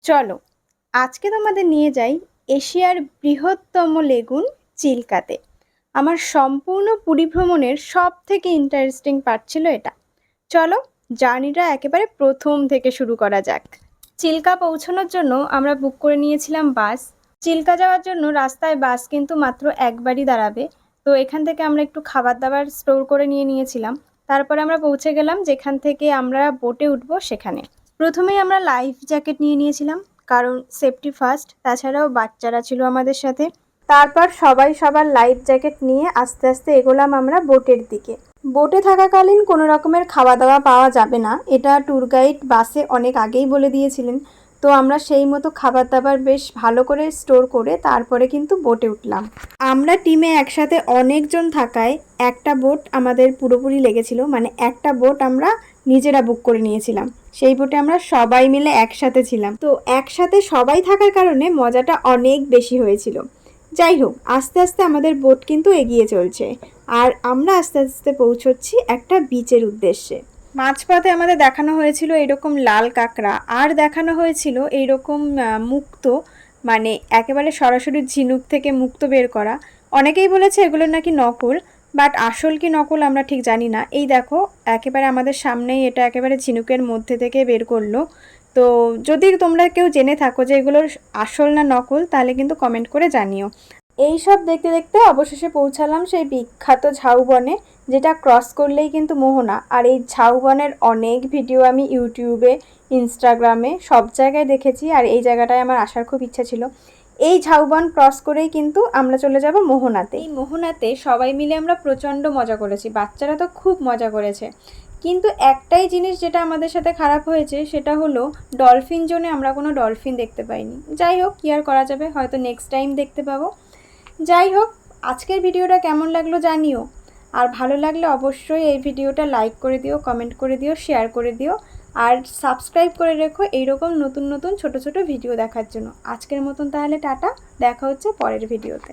চলো আজকে তোমাদের নিয়ে যাই এশিয়ার বৃহত্তম লেগুন চিল্কাতে। আমার সম্পূর্ণ পুরী ভ্রমণের সব থেকে ইন্টারেস্টিং পার্ট ছিল এটা। চলো জার্নিটা একেবারে প্রথম থেকে শুরু করা যাক। চিল্কা পৌঁছানোর জন্য আমরা বুক করে নিয়েছিলাম বাস। চিল্কা যাওয়ার জন্য রাস্তায় বাস কিন্তু মাত্র একবারই দাঁড়াবে। তো এখান থেকে আমরা একটু খাবার দাবার স্টোর করে নিয়েছিলাম। তারপরে আমরা পৌঁছে গেলাম যেখান থেকে আমরা বোটে উঠবো সেখানে। প্রথমেই আমরা লাইফ জ্যাকেট নিয়েছিলাম, কারণ সেফটি ফার্স্ট। তাছাড়াও বাচ্চারা ছিল আমাদের সাথে। তারপর সবাই সবার লাইফ জ্যাকেট নিয়ে আস্তে আস্তে এগোলাম আমরা বোটের দিকে। বোটে থাকাকালীন কোনো রকমের খাওয়া দাওয়া পাওয়া যাবে না, এটা ট্যুর গাইড বাসে অনেক আগেই বলে দিয়েছিলেন। তো আমরা সেই মতো খাবার দাবার বেশ ভালো করে স্টোর করে তারপরে কিন্তু বোটে উঠলাম। আমরা টিমে একসাথে অনেকজন থাকায় একটা বোট আমাদের পুরোপুরি লেগেছিল, মানে একটা বোট আমরা নিজেরা বুক করে নিয়েছিলাম। সেই বোটে আমরা সবাই মিলে একসাথে ছিলাম, তো একসাথে সবাই থাকার কারণে মজাটা অনেক বেশি হয়েছিল। যাই হোক, আস্তে আস্তে আমাদের বোট কিন্তু এগিয়ে চলছে আর আমরা আস্তে আস্তে পৌঁছচ্ছি একটা বিচের উদ্দেশ্যে। মাঝপথে আমাদের দেখানো হয়েছিল এরকম লাল কাঁকড়া, আর দেখানো হয়েছিল এইরকম মুক্তো, মানে একেবারে সরাসরি ঝিনুক থেকে মুক্তো বের করা। অনেকেই বলেছে এগুলো নাকি নকল, বাট আসল কি নকল আমরা ঠিক জানি না। এই দেখো একেবারে আমাদের সামনেই এটা একেবারে ঝিনুকের মধ্যে থেকে বের করলো। তো যদি তোমরা কেউ জেনে থাকো যে এগুলোর আসল না নকল, তাহলে কিন্তু কমেন্ট করে জানিও। এই সব দেখতে দেখতে অবশেষে পৌঁছালাম সেই বিখ্যাত ঝাউবনে, যেটা ক্রস করলেই কিন্তু মোহনা। আর এই ঝাউবনের অনেক ভিডিও আমি ইউটিউবে, ইনস্টাগ্রামে সব জায়গায় দেখেছি, আর এই জায়গাটায় আমার আসার খুব ইচ্ছা ছিল। এই ঝাউবন ক্রস করেই কিন্তু আমরা চলে যাব মোহনাতে। এই মোহনাতে সবাই মিলে আমরা প্রচণ্ড মজা করেছি, বাচ্চারা তো খুব মজা করেছে। কিন্তু একটাই জিনিস যেটা আমাদের সাথে খারাপ হয়েছে, সেটা হলো ডলফিন জোনে আমরা কোনো ডলফিন দেখতে পাইনি। যাই হোক, কি আর করা যাবে, হয়তো নেক্সট টাইম দেখতে পাবো। যাই হোক, আজকের ভিডিওটা কেমন লাগলো জানিও। আর ভালো লাগলে অবশ্যই এই ভিডিওটা লাইক করে দিও, কমেন্ট করে দিও, শেয়ার করে দিও। আর সাবস্ক্রাইব করে রেখো এইরকম নতুন নতুন ছোট ছোট ভিডিও দেখার জন্য। আজকের মতন তাহলে টাটা, দেখা হচ্ছে পরের ভিডিওতে।